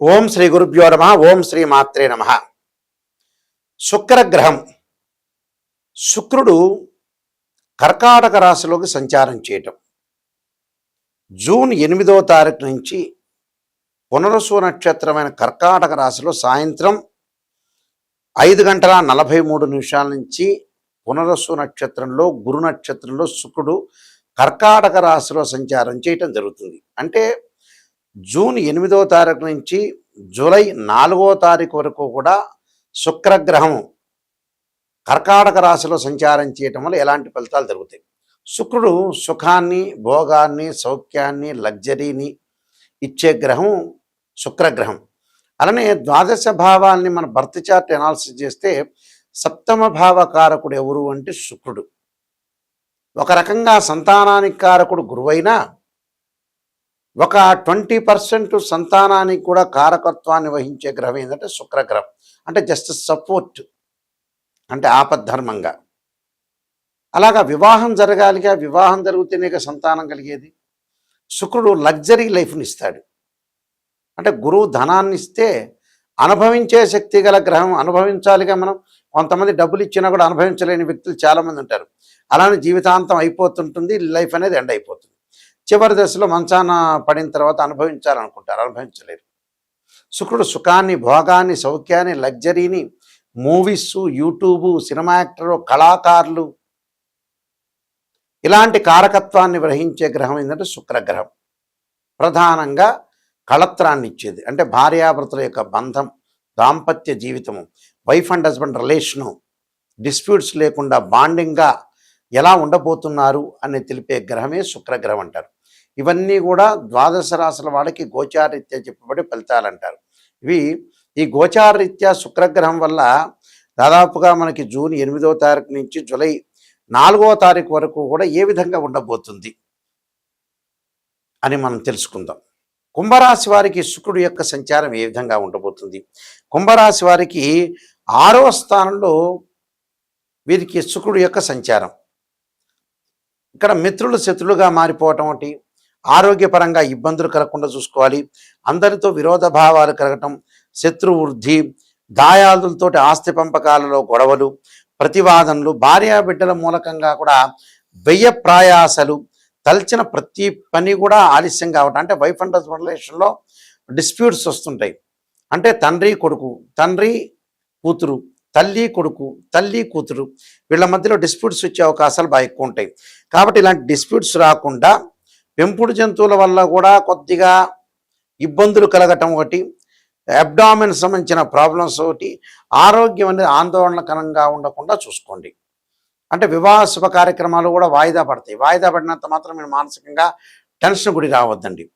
ఓం శ్రీ గురుభ్యో నమః. ఓం శ్రీ మాత్రే నమః. శుక్రగ్రహం. శుక్రుడు కర్కాటక రాశిలోకి సంచారం చేయటం జూన్ 8వ తారీఖు నుంచి పునరుసు నక్షత్రమైన కర్కాటక రాశిలో సాయంత్రం 5:43 నుంచి పునరుసు నక్షత్రంలో గురు నక్షత్రంలో శుక్రుడు కర్కాటక రాశిలో సంచారం చేయటం జరుగుతుంది. అంటే జూన్ 8వ తారీఖు నుంచి జూలై 4వ తారీఖు వరకు కూడా శుక్రగ్రహం కర్కాటక రాశిలో సంచారం చేయటం వల్ల ఎలాంటి ఫలితాలు జరుగుతాయి? శుక్రుడు సుఖాన్ని, భోగాన్ని, సౌఖ్యాన్ని, లగ్జరీని ఇచ్చే గ్రహం శుక్రగ్రహం. అలానే ద్వాదశ భావాల్ని మన బర్త్ చార్ట్ అనాలిసిస్ చేస్తే సప్తమ భావకారకుడు ఎవరు అంటే శుక్రుడు. ఒక రకంగా సంతానానికి కారకుడు గురువైనా ఒక 20% సంతానానికి కూడా కారకత్వాన్ని వహించే గ్రహం ఏంటంటే శుక్రగ్రహం. అంటే జస్ట్ సపోర్ట్, అంటే ఆపద్ధర్మంగా. అలాగా వివాహం జరగాలిగా, వివాహం జరిగితేనే సంతానం కలిగేది. శుక్రుడు లగ్జరీ లైఫ్ని ఇస్తాడు. అంటే గురువు ధనాన్ని ఇస్తే అనుభవించే శక్తి గల గ్రహం. అనుభవించాలిగా మనం. కొంతమంది డబ్బులు ఇచ్చినా కూడా అనుభవించలేని వ్యక్తులు చాలామంది ఉంటారు. అలానే జీవితాంతం అయిపోతుంటుంది, లైఫ్ అనేది ఎండ్ అయిపోతుంది. చివరి దశలో మంచాన పడిన తర్వాత అనుభవించాలనుకుంటారు, అనుభవించలేరు. శుక్రుడు సుఖాన్ని, భోగాన్ని, సౌఖ్యాన్ని, లగ్జరీని, మూవీస్, యూట్యూబ్, సినిమా యాక్టరు, కళాకారులు, ఇలాంటి కారకత్వాన్ని గ్రహించే గ్రహం ఏంటంటే శుక్రగ్రహం. ప్రధానంగా కళత్రాన్ని ఇచ్చేది. అంటే భార్యాభర్తల యొక్క బంధం, దాంపత్య జీవితము, wife and husband relation, disputes లేకుండా బాండింగ్గా ఎలా ఉండబోతున్నారు అని తెలిపే గ్రహమే శుక్రగ్రహం అంటారు. ఇవన్నీ కూడా ద్వాదశ రాశుల వాళ్ళకి గోచారరీత్యా చెప్పబడే ఫలితాలు అంటారు. ఈ గోచారరీత్యా శుక్రగ్రహం వల్ల దాదాపుగా మనకి జూన్ 8వ తారీఖు నుంచి జూలై 4వ తారీఖు వరకు కూడా ఏ విధంగా ఉండబోతుంది అని మనం తెలుసుకుందాం. కుంభరాశి వారికి శుక్రుడు యొక్క సంచారం ఏ విధంగా ఉండబోతుంది? కుంభరాశి వారికి 6వ స్థానంలో వీరికి శుక్రుడు యొక్క సంచారం. ఇక్కడ మిత్రులు శత్రులుగా మారిపోవటం ఒకటి, ఆరోగ్యపరంగా ఇబ్బందులు కలగకుండా చూసుకోవాలి, అందరితో విరోధ భావాలు కలగటం, శత్రు వృద్ధి, దాయాదులతోటి ఆస్తి పంపకాలలో గొడవలు, ప్రతివాదనలు, భార్యాబిడ్డల మూలకంగా కూడా వ్యయ ప్రయాసలు, తలచిన ప్రతి పని కూడా ఆలస్యం కావటం. అంటే వైఫ్ అండ్ హస్బెండ్ రిలేషన్లో డిస్ప్యూట్స్ వస్తుంటాయి. అంటే తండ్రి కొడుకు, తండ్రి కూతురు, తల్లి కొడుకు, తల్లి కూతురు, వీళ్ళ మధ్యలో డిస్ప్యూట్స్ వచ్చే అవకాశాలు బాగా ఎక్కువ ఉంటాయి. కాబట్టి ఇలాంటి డిస్ప్యూట్స్ రాకుండా పెంపుడు జంతువుల వల్ల కూడా కొద్దిగా ఇబ్బందులు కలగటం ఒకటి, అబ్డామిన్ సంబంధించిన ప్రాబ్లమ్స్ ఒకటి, ఆరోగ్యం అనేది ఆందోళనకరంగా ఉండకుండా చూసుకోండి. అంటే వివాహ శుభ కార్యక్రమాలు కూడా వాయిదా పడతాయి. వాయిదా పడినంత మాత్రం మీరు మానసికంగా టెన్షన్ గురి రావద్దండి.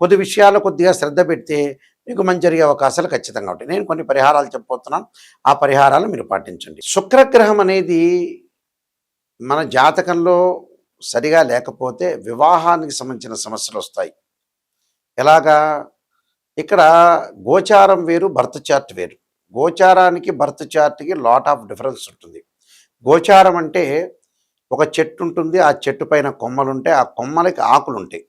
కొద్ది విషయాలు కొద్దిగా శ్రద్ధ పెడితే మీకు మంచి జరిగే అవకాశాలు ఖచ్చితంగా ఉంటాయి. నేను కొన్ని పరిహారాలు చెప్పబోతున్నాను, ఆ పరిహారాలు మీరు పాటించండి. శుక్రగ్రహం అనేది మన జాతకంలో సరిగా లేకపోతే వివాహానికి సంబంధించిన సమస్యలు వస్తాయి. ఎలాగా? ఇక్కడ గోచారం వేరు, బర్త్ చార్ట్ వేరు. గోచారానికి బర్త్ చార్ట్కి లాట్ ఆఫ్ డిఫరెన్స్ ఉంటుంది. గోచారం అంటే ఒక చెట్టు ఉంటుంది, ఆ చెట్టు పైన కొమ్మలు ఉంటాయి, ఆ కొమ్మలకి ఆకులు ఉంటాయి.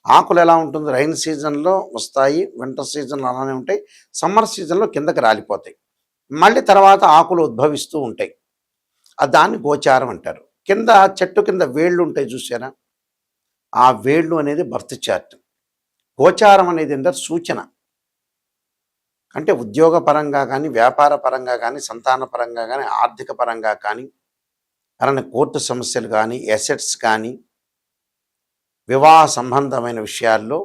ఆకులు ఎలా ఉంటుంది? రైన్ సీజన్లో వస్తాయి, వింటర్ సీజన్లో అలానే ఉంటాయి, సమ్మర్ సీజన్లో కిందకి రాలిపోతాయి, మళ్ళీ తర్వాత ఆకులు ఉద్భవిస్తూ ఉంటాయి. దాన్ని గోచారం అంటారు. కింద చెట్టు కింద వేళ్ళు ఉంటాయి, చూసారా? ఆ వేళ్ళు అనేది బర్త్ చార్ట్. గోచారం అనేది ఏంటంటే సూచన. అంటే ఉద్యోగ పరంగా కానీ, వ్యాపార పరంగా కానీ, సంతాన పరంగా కానీ, ఆర్థిక పరంగా కానీ, అలానే కోర్టు సమస్యలు కానీ, ఎసెట్స్ కానీ, వివాహ సంబంధమైన విషయాల్లో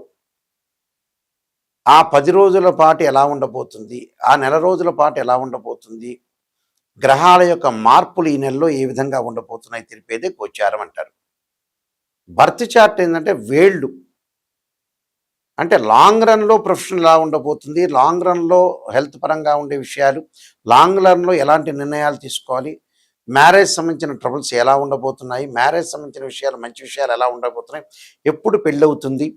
ఆ 10 రోజుల పాటు ఎలా ఉండబోతుంది, ఆ నెల రోజుల పాటు ఎలా ఉండబోతుంది, గ్రహాల యొక్క మార్పులు ఈ నెలలో ఏ విధంగా ఉండబోతున్నాయి తెలిపేదే గోచారం అంటారు. బర్త్ చార్ట్ ఏంటంటే వేళ్ళు. అంటే లాంగ్ రన్లో ప్రొఫెషన్ ఎలా ఉండబోతుంది, లాంగ్ రన్లో హెల్త్ పరంగా ఉండే విషయాలు, లాంగ్ రన్లో ఎలాంటి నిర్ణయాలు తీసుకోవాలి, మ్యారేజ్ సంబంధించిన ట్రబుల్స్ ఎలా ఉండబోతున్నాయి, మ్యారేజ్ సంబంధించిన విషయాలు, మంచి విషయాలు ఎలా ఉండబోతున్నాయి, ఎప్పుడు పెళ్ళవుతుంది,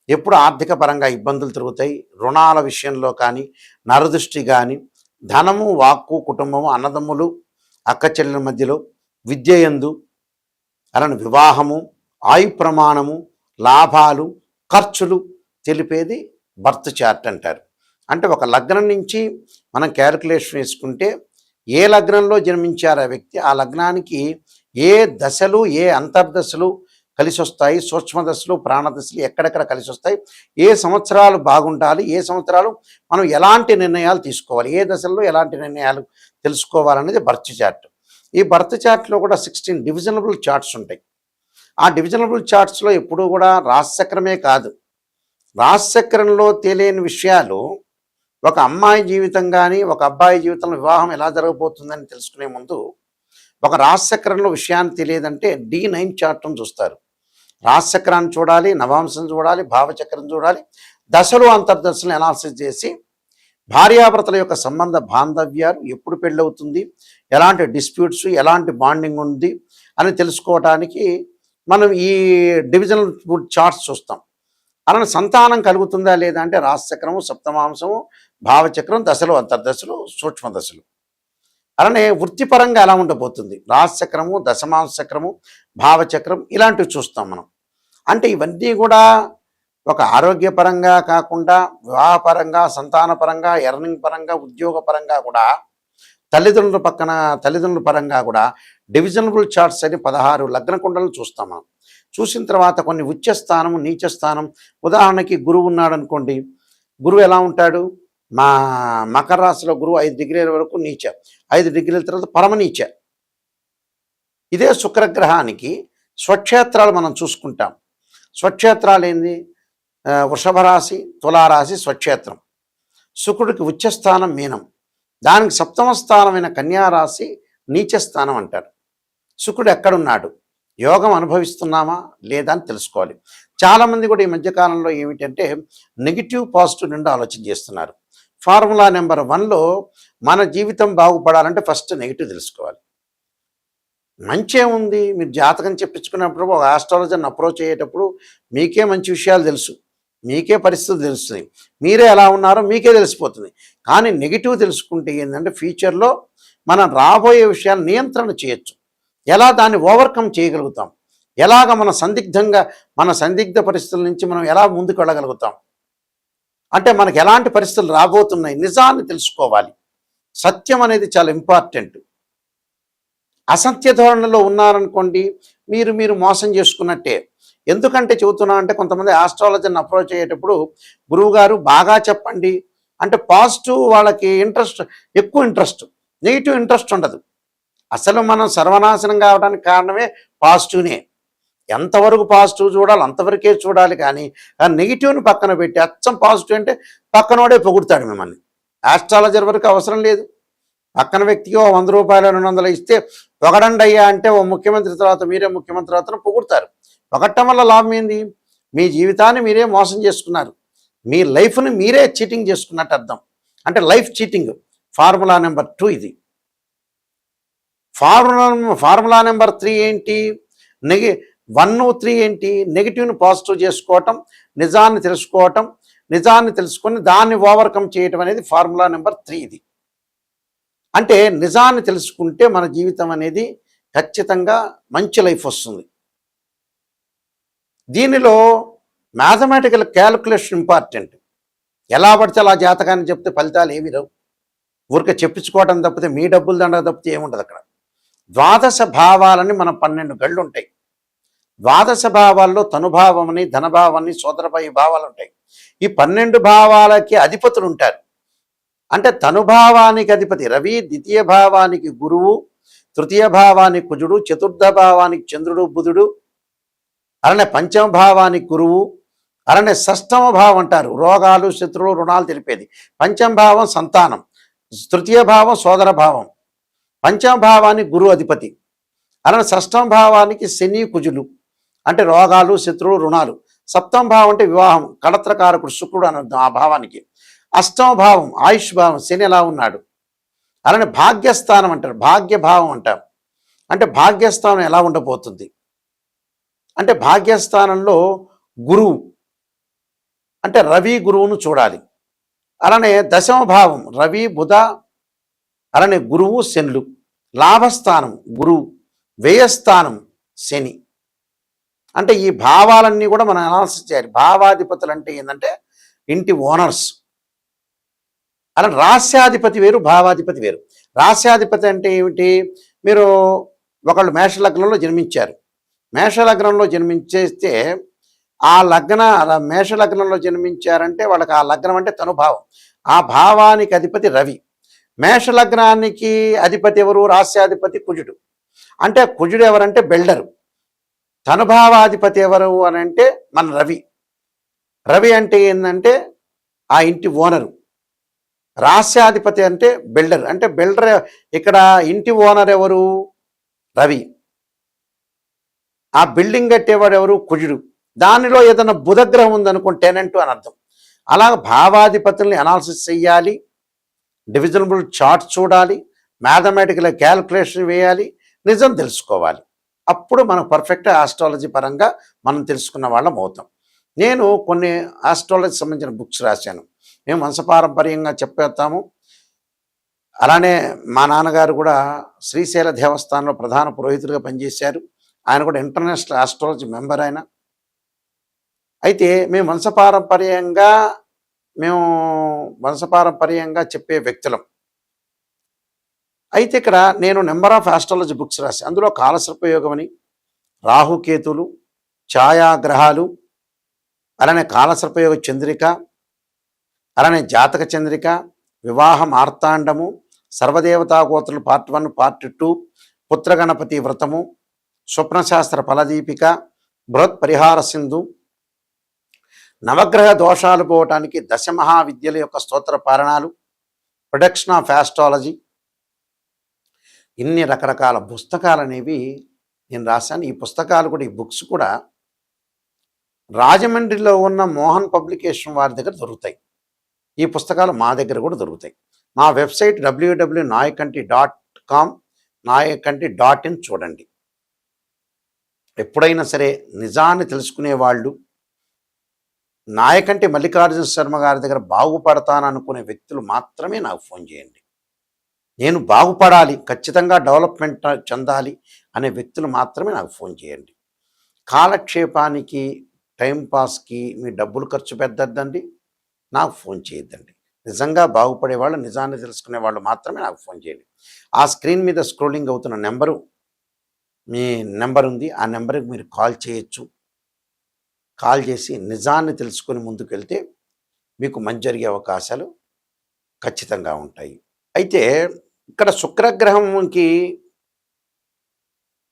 ఎప్పుడు ఆర్థిక పరంగా ఇబ్బందులు తిరుగుతాయి, రుణాల విషయంలో కానీ, నరదృష్టి కానీ, ధనము, వాక్కు, కుటుంబము, అన్నదమ్ములు, అక్క చెల్లెల మధ్యలో, విద్య యందు, అలానే వివాహము, ఆయు ప్రమాణము, లాభాలు, ఖర్చులు తెలిపేది బర్త్ చార్ట్ అంటారు. అంటే ఒక లగ్నం నుంచి మనం క్యాలిక్యులేషన్ వేసుకుంటే ఏ లగ్నంలో జన్మించారు ఆ వ్యక్తి, ఆ లగ్నానికి ఏ దశలు ఏ అంతర్దశలు కలిసి వస్తాయి, సూక్ష్మ దశలు ప్రాణదశలు ఎక్కడెక్కడ కలిసి వస్తాయి, ఏ సంవత్సరాలు బాగుండాలి, ఏ సంవత్సరాలు మనం ఎలాంటి నిర్ణయాలు తీసుకోవాలి, ఏ దశల్లో ఎలాంటి నిర్ణయాలు తెలుసుకోవాలనేది బర్త్ చార్ట్. ఈ బర్త్ చార్ట్లో కూడా 16 డివిజనబుల్ చార్ట్స్ ఉంటాయి. ఆ డివిజనబుల్ చార్ట్స్లో ఎప్పుడూ కూడా రాశిచక్రమే కాదు, రాశిచక్రంలో తెలియని విషయాలు, ఒక అమ్మాయి జీవితం కానీ ఒక అబ్బాయి జీవితంలో వివాహం ఎలా జరగబోతుందని తెలుసుకునే ముందు ఒక రాశిచక్రంలో విషయాన్ని తెలియదంటే D9 చార్ట్ను చూస్తారు. రాశిచక్రాన్ని చూడాలి, నవాంశం చూడాలి, భావచక్రం చూడాలి, దశలు అంతర్దశలు అనాలిసిస్ చేసి భార్యాభర్తల యొక్క సంబంధ బాంధవ్యాలు ఎప్పుడు పెళ్ళవుతుంది, ఎలాంటి డిస్ప్యూట్స్, ఎలాంటి బాండింగ్ ఉంది అని తెలుసుకోవడానికి మనం ఈ డివిజనల్ చార్ట్స్ చూస్తాం. అలానే సంతానం కలుగుతుందా లేదా అంటే రాశిచక్రము, సప్తమాంశము, భావచక్రం, దశలు అంతర్దశలు, సూక్ష్మ దశలు. అలానే వృత్తిపరంగా ఎలా ఉండబోతుంది, రాశిచక్రము, దశమాంశ చక్రము, భావచక్రం ఇలాంటివి చూస్తాం మనం. అంటే ఇవన్నీ కూడా ఒక ఆరోగ్యపరంగా కాకుండా వివాహపరంగా, సంతానపరంగా, ఎర్నింగ్ పరంగా, ఉద్యోగపరంగా కూడా తల్లిదండ్రుల పరంగా కూడా డివిజనబుల్ చార్ట్స్ అని 16 లగ్న కుండలు చూస్తాం మనం. చూసిన తర్వాత కొన్ని ఉచ్చస్థానము, నీచస్థానం, ఉదాహరణకి గురువు ఉన్నాడు అనుకోండి, గురువు ఎలా ఉంటాడు, మా మకర రాశిలో గురువు 5 డిగ్రీల వరకు నీచ, 5 డిగ్రీల తర్వాత పరమనీచ. ఇదే శుక్రగ్రహానికి స్వక్షేత్రాలు మనం చూసుకుంటాం. స్వక్షేత్రాలు ఏంది, వృషభ రాశి, తులారాశి స్వక్షేత్రం. శుక్రుడికి ఉచ్చస్థానం మీనం, దానికి సప్తమ స్థానమైన కన్యారాశి నీచస్థానం అంటారు. శుక్రుడు ఎక్కడున్నాడు, యోగం అనుభవిస్తున్నామా లేదా అని తెలుసుకోవాలి. చాలామంది కూడా ఈ మధ్యకాలంలో ఏమిటంటే నెగిటివ్ పాజిటివ్ నుండి ఆలోచన చేస్తున్నారు. ఫార్ములా నెంబర్ 1లో మన జీవితం బాగుపడాలంటే ఫస్ట్ నెగిటివ్ తెలుసుకోవాలి. మంచి ఉంది, మీరు జాతకం చెప్పించుకున్నప్పుడు ఒక ఆస్ట్రాలజర్ని అప్రోచ్ అయ్యేటప్పుడు మీకే మంచి విషయాలు తెలుసు, మీకే పరిస్థితులు తెలుస్తుంది, మీరే ఎలా ఉన్నారో మీకే తెలిసిపోతుంది. కానీ నెగిటివ్ తెలుసుకుంటే ఏంటంటే ఫ్యూచర్లో మనం రాబోయే విషయాలు నియంత్రణ చేయొచ్చు, ఎలా దాన్ని ఓవర్కమ్ చేయగలుగుతాం, ఎలాగ మన సందిగ్ధ పరిస్థితుల నుంచి మనం ఎలా ముందుకు వెళ్ళగలుగుతాం, అంటే మనకు ఎలాంటి పరిస్థితులు రాబోతున్నాయి, నిజాన్ని తెలుసుకోవాలి. సత్యం అనేది చాలా ఇంపార్టెంట్. అసత్య ధోరణిలో ఉన్నారనుకోండి, మీరు మోసం చేసుకున్నట్టే. ఎందుకంటే చెబుతున్నా అంటే కొంతమంది ఆస్ట్రాలజర్ని అప్రోచ్ అయ్యేటప్పుడు గురువుగారు బాగా చెప్పండి అంటే పాజిటివ్ వాళ్ళకి ఎక్కువ ఇంట్రెస్ట్, నెగిటివ్ ఇంట్రెస్ట్ ఉండదు. అసలు మనం సర్వనాశనం కావడానికి కారణమే పాజిటివ్నే. ఎంతవరకు పాజిటివ్ చూడాలి అంతవరకే చూడాలి, కానీ ఆ నెగిటివ్ని పక్కన పెట్టి అచ్చం పాజిటివ్ అంటే పక్కనోడే పొగుడుతాడు మిమ్మల్ని. ఆస్ట్రాలజర్ వరకు అవసరం లేదు, పక్కన వ్యక్తికి 100 రూపాయలు 200 ఇస్తే పొగడండి అయ్యా అంటే ఓ ముఖ్యమంత్రి తర్వాత మీరే ముఖ్యమంత్రి తర్వాత పొగుడతారు. పొగట్టం వల్ల లాభం ఏంది, మీ జీవితాన్ని మీరే మోసం చేసుకున్నారు, మీ లైఫ్ని మీరే చీటింగ్ చేసుకున్నట్టు అర్థం. అంటే లైఫ్ చీటింగ్. ఫార్ములా నెంబర్ 2 ఇది. ఫార్ములా నెంబర్ 3 ఏంటి, 1, 3 ఏంటి, నెగిటివ్ని పాజిటివ్ చేసుకోవటం, నిజాన్ని తెలుసుకోవటం, నిజాన్ని తెలుసుకొని దాన్ని ఓవర్కమ్ చేయటం అనేది ఫార్ములా నెంబర్ 3 ఇది. అంటే నిజాన్ని తెలుసుకుంటే మన జీవితం అనేది ఖచ్చితంగా మంచి లైఫ్ వస్తుంది. దీనిలో మ్యాథమెటికల్ క్యాలిక్యులేషన్ ఇంపార్టెంట్. ఎలా పడితే అలా జాతకాన్ని చెప్తే ఫలితాలు ఏమి రావు, ఊరికే చెప్పించుకోవటం తప్పితే మీ డబ్బులు దండగ తప్పితే ఏముండదు అక్కడ. ద్వాదశ భావాలని మన 12 గళ్ళు ఉంటాయి. ద్వాదశ భావాల్లో తనుభావమని, ధనభావాన్ని, సోదరభాయి భావాలు ఉంటాయి. ఈ 12 భావాలకి అధిపతులు ఉంటారు. అంటే తనుభావానికి అధిపతి రవి, ద్వితీయ భావానికి గురువు, తృతీయ భావానికి కుజుడు, చతుర్థ భావానికి చంద్రుడు బుధుడు, అలానే పంచమ భావానికి గురువు, అలానే షష్టమ భావం అంటారు రోగాలు, శత్రువులు, రుణాలు తెలిపేది. పంచమ భావం సంతానం, తృతీయ భావం సోదర భావం, పంచమ భావానికి గురువు అధిపతి, అలానే షష్టమ భావానికి శని కుజులు అంటే రోగాలు, శత్రువులు, రుణాలు. సప్తమ భావం అంటే వివాహం, కళత్రకారకుడు శుక్రుడు అని అర్థం ఆ భావానికి. అష్టమ భావం ఆయుష్ భావం, శని ఎలా ఉన్నాడు. అలానే భాగ్యస్థానం అంటారు, భాగ్యభావం అంటారు. అంటే భాగ్యస్థానం ఎలా ఉండబోతుంది అంటే భాగ్యస్థానంలో గురువు అంటే రవి గురువును చూడాలి. అలానే దశమ భావం రవి బుధ, అలానే గురువు శనులు. లాభస్థానం గురువు, వ్యయస్థానం శని. అంటే ఈ భావాలన్నీ కూడా మనం అనాలిసిస్ చేయాలి. భావాధిపతులు అంటే ఏంటంటే ఇంటి ఓనర్స్. అలా రాస్యాధిపతి వేరు, భావాధిపతి వేరు. రాస్యాధిపతి అంటే ఏమిటి? మీరు ఒకళ్ళు మేషలగ్నంలో జన్మించారు. మేషలగ్నంలో జన్మించేస్తే ఆ మేషలగ్నంలో జన్మించారంటే వాళ్ళకి ఆ లగ్నం అంటే తనుభావం. ఆ భావానికి అధిపతి రవి. మేషలగ్నానికి అధిపతి ఎవరు? రాస్యాధిపతి కుజుడు. అంటే కుజుడు ఎవరంటే బిల్డరు. తనుభావాధిపతి ఎవరు అని అంటే మన రవి. రవి అంటే ఏంటంటే ఆ ఇంటి ఓనరు. రాస్యాధిపతి అంటే బిల్డర్. అంటే బిల్డర్ ఇక్కడ ఇంటి ఓనర్ ఎవరు? రవి. ఆ బిల్డింగ్ కట్టేవాడు ఎవరు? కుజుడు. దానిలో ఏదైనా బుధగ్రహం ఉందనుకోండి టెనెంట్ అని అర్థం. అలాగ భావాధిపతుల్ని అనాలిసిస్ చెయ్యాలి, డివిజనబుల్ చార్ట్ చూడాలి, మ్యాథమెటికల్ క్యాల్కులేషన్ వేయాలి, నిజం తెలుసుకోవాలి. అప్పుడు మనం పర్ఫెక్ట్ ఆస్ట్రాలజీ పరంగా మనం తెలుసుకున్న వాళ్ళం అవుతాం. నేను కొన్ని ఆస్ట్రాలజీ సంబంధించిన బుక్స్ రాశాను. మేము వంశపారంపర్యంగా చెప్పేస్తాము. అలానే మా నాన్నగారు కూడా శ్రీశైల దేవస్థానంలో ప్రధాన పురోహితుడిగా పనిచేశారు. ఆయన కూడా ఇంటర్నేషనల్ ఆస్ట్రాలజీ మెంబర్ ఆయన. అయితే మేము వంశపారంపర్యంగా చెప్పే వ్యక్తులం. అయితే ఇక్కడ నేను నెంబర్ ఆఫ్ ఆస్ట్రాలజీ బుక్స్ రాశాను. అందులో కాలసర్పయోగం అని, రాహుకేతులు, ఛాయాగ్రహాలు, అలానే కాలసర్పయోగ చంద్రిక, అలానే జాతక చంద్రిక, వివాహ మార్తాండము, సర్వదేవతా గోత్రులు పార్ట్ 1, పార్ట్ 2, పుత్రగణపతి వ్రతము, స్వప్నశాస్త్ర ఫలదీపిక, బృహత్ పరిహార సింధు, నవగ్రహ దోషాలు పోవటానికి దశమహావిద్యల యొక్క స్తోత్ర పారణాలు, ప్రొడక్షన్ ఆఫ్ ఆస్ట్రాలజీ, ఇన్ని రకరకాల పుస్తకాలు అనేవి నేను రాశాను. ఈ పుస్తకాలు కూడా, ఈ బుక్స్ కూడా రాజమండ్రిలో ఉన్న మోహన్ పబ్లికేషన్ వారి దగ్గర దొరుకుతాయి. ఈ పుస్తకాలు మా దగ్గర కూడా దొరుకుతాయి. మా వెబ్సైట్ www.nayakanti.com, nayakanti.in చూడండి. ఎప్పుడైనా సరే నిజాన్ని తెలుసుకునే వాళ్ళు, నాయకంటి మల్లికార్జున శర్మ గారి దగ్గర బాగుపడతాననుకునే వ్యక్తులు మాత్రమే నాకు ఫోన్ చేయండి. నేను బాగుపడాలి, ఖచ్చితంగా డెవలప్మెంట్ చెందాలి అనే వ్యక్తులు మాత్రమే నాకు ఫోన్ చేయండి. కాలక్షేపానికి, టైంపాస్కి మీ డబ్బులు ఖర్చు పెట్టద్దండి, నాకు ఫోన్ చేయొద్దండి. నిజంగా బాగుపడే వాళ్ళు, నిజాన్ని తెలుసుకునే వాళ్ళు మాత్రమే నాకు ఫోన్ చేయండి. ఆ స్క్రీన్ మీద స్క్రోలింగ్ అవుతున్న నెంబరు మీ నెంబర్ ఉంది. ఆ నెంబర్కి మీరు కాల్ చేయొచ్చు. కాల్ చేసి నిజాన్ని తెలుసుకొని ముందుకు వెళ్తే మీకు మంచి జరిగే అవకాశాలు ఖచ్చితంగా ఉంటాయి. అయితే ఇక్కడ శుక్రగ్రహంకి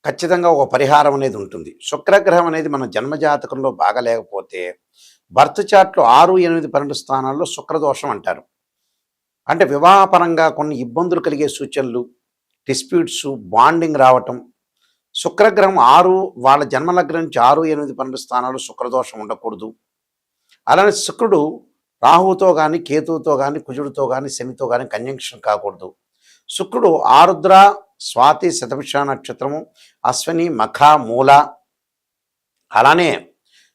ఖచ్చితంగా ఒక పరిహారం అనేది ఉంటుంది. శుక్రగ్రహం అనేది మన జన్మజాతకంలో బాగా లేకపోతే బర్త్ చార్ట్లో 6, 8, 12 స్థానాల్లో శుక్రదోషం అంటారు. అంటే వివాహపరంగా కొన్ని ఇబ్బందులు కలిగే సూచనలు, డిస్ప్యూట్స్, బాండింగ్ రావటం. శుక్రగ్రహం వాళ్ళ జన్మలగ్నం నుంచి 6, 8, 12 స్థానాల్లో శుక్రదోషం ఉండకూడదు. అలానే శుక్రుడు రాహువుతో కానీ, కేతువుతో కానీ, కుజుడితో కానీ, శనితో కానీ కంజంక్షన్ కాకూడదు. శుక్రుడు ఆరుద్ర, స్వాతి, శతభిష నక్షత్రము, అశ్విని, మఖ, మూల, అలానే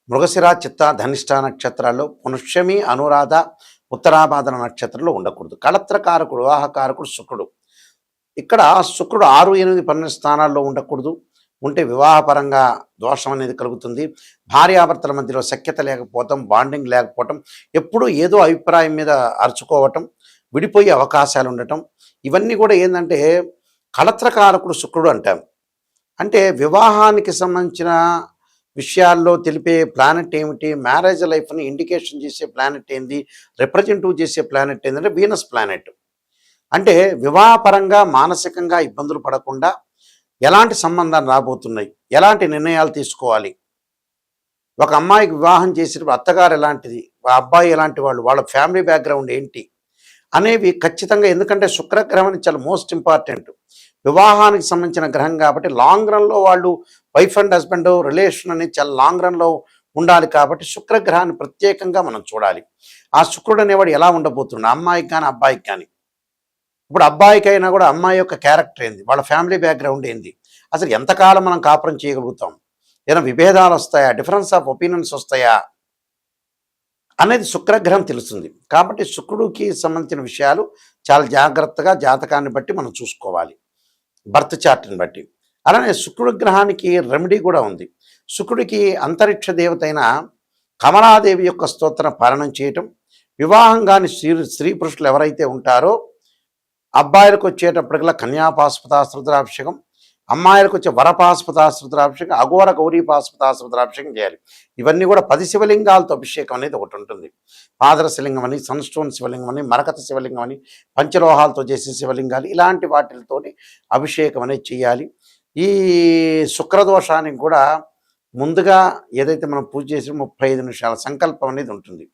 మృగశిర, చిత్త, ధనిష్ట నక్షత్రాల్లో, పుష్యమి, అనురాధ, ఉత్తరాభాద్ర నక్షత్రంలో ఉండకూడదు. కళత్రకారకుడు, వివాహకారకుడు శుక్రుడు. ఇక్కడ శుక్రుడు 6, 8, 12 స్థానాల్లో ఉండకూడదు. ఉంటే వివాహపరంగా దోషం అనేది కలుగుతుంది. భార్యాభర్తల మధ్యలో సఖ్యత లేకపోవటం, బాండింగ్ లేకపోవటం, ఎప్పుడూ ఏదో అభిప్రాయం మీద అరుచుకోవటం, విడిపోయే అవకాశాలు ఉండటం, ఇవన్నీ కూడా ఏంటంటే కళత్రకారకుడు శుక్రుడు అంటాం. అంటే వివాహానికి సంబంధించిన విషయాల్లో తెలిపే ప్లానెట్ ఏమిటి, మ్యారేజ్ లైఫ్ని ఇండికేషన్ చేసే ప్లానెట్ ఏంది, రిప్రజెంటివ్ చేసే ప్లానెట్ ఏంటంటే వీనస్ ప్లానెట్. అంటే వివాహపరంగా మానసికంగా ఇబ్బందులు పడకుండా ఎలాంటి సంబంధాలు రాబోతున్నాయి, ఎలాంటి నిర్ణయాలు తీసుకోవాలి, ఒక అమ్మాయికి వివాహం చేసినప్పుడు అత్తగారు ఎలాంటిది, అబ్బాయి ఎలాంటి వాళ్ళు, వాళ్ళ ఫ్యామిలీ బ్యాక్గ్రౌండ్ ఏంటి అనేవి ఖచ్చితంగా. ఎందుకంటే శుక్రగ్రహం అనేది చాలా మోస్ట్ ఇంపార్టెంట్, వివాహానికి సంబంధించిన గ్రహం కాబట్టి లాంగ్ రన్లో వాళ్ళు వైఫ్ అండ్ హస్బెండ్ రిలేషన్ అనేది చాలా లాంగ్ రన్లో ఉండాలి. కాబట్టి శుక్రగ్రహాన్ని ప్రత్యేకంగా మనం చూడాలి. ఆ శుక్రుడు అనేవాడు ఎలా ఉండబోతున్నాడు, అమ్మాయికి కానీ అబ్బాయికి కానీ. ఇప్పుడు అబ్బాయికైనా కూడా అమ్మాయి యొక్క క్యారెక్టర్ ఏంది, వాళ్ళ ఫ్యామిలీ బ్యాక్గ్రౌండ్ ఏంది, అసలు ఎంతకాలం మనం కాపురం చేయగలుగుతాం, ఏదైనా విభేదాలు వస్తాయా, డిఫరెన్స్ ఆఫ్ ఒపీనియన్స్ వస్తాయా అనేది శుక్రగ్రహం తెలుస్తుంది. కాబట్టి శుక్రుడికి సంబంధించిన విషయాలు చాలా జాగ్రత్తగా జాతకాన్ని బట్టి మనం చూసుకోవాలి, బర్త్ చార్ట్ని బట్టి. అలానే శుక్రుడి గ్రహానికి రెమెడీ కూడా ఉంది. శుక్రుడికి అంతరిక్ష దేవత అయిన కమలాదేవి యొక్క స్తోత్రం పారాయణం చేయటం, వివాహం కాని స్త్రీ పురుషులు ఎవరైతే ఉంటారో అబ్బాయిలకు వచ్చేటప్పటికల్లా కన్యాపాశుపతాశ్రుతాభిషేకం, అమ్మాయిలకు వచ్చే వరపాశుపతాశ్రుతాభిషేకం, అఘోర గౌరీ పాశుపతాశ్రుతాభిషేకం చేయాలి. ఇవన్నీ కూడా 10 శివలింగాలతో అభిషేకం అనేది ఒకటి ఉంటుంది. పాదర శివలింగం అని, సన్స్టోన్ శివలింగం అని, మరకత శివలింగం అని, పంచలోహాలతో చేసే శివలింగాలు, ఇలాంటి వాటితోని అభిషేకం అనేది చేయాలి. ఈ శుక్రదోషానికి కూడా ముందుగా ఏదైతే మనం పూజ చేసి 35 నిమిషాల సంకల్పం అనేది ఉంటుంది.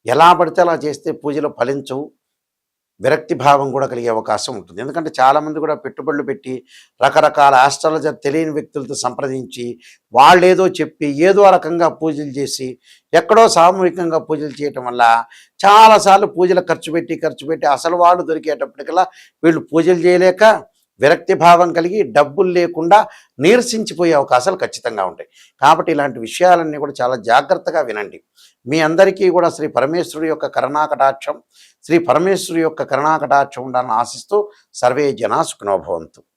ఎలా పడితే అలా చేస్తే పూజలు ఫలించవు, విరక్తి భావం కూడా కలిగే అవకాశం ఉంటుంది. ఎందుకంటే చాలామంది కూడా పెట్టుబడులు పెట్టి రకరకాల ఆస్ట్రాలజర్ తెలియని వ్యక్తులతో సంప్రదించి వాళ్ళేదో చెప్పి ఏదో రకంగా పూజలు చేసి ఎక్కడో సామూహికంగా పూజలు చేయటం వల్ల చాలాసార్లు పూజలు ఖర్చు పెట్టి అసలు వాళ్ళు దొరికేటప్పటికల్లా వీళ్ళు పూజలు చేయలేక విరక్తి భావం కలిగి డబ్బులు లేకుండా నీరసించిపోయే అవకాశాలు ఖచ్చితంగా ఉంటాయి. కాబట్టి ఇలాంటి విషయాలన్నీ కూడా చాలా జాగ్రత్తగా వినండి. మీ అందరికీ కూడా శ్రీ పరమేశ్వరుడి యొక్క కరుణాకటాక్షం ఉండాలని ఆశిస్తూ సర్వే జనా సుఖినో భవంతు.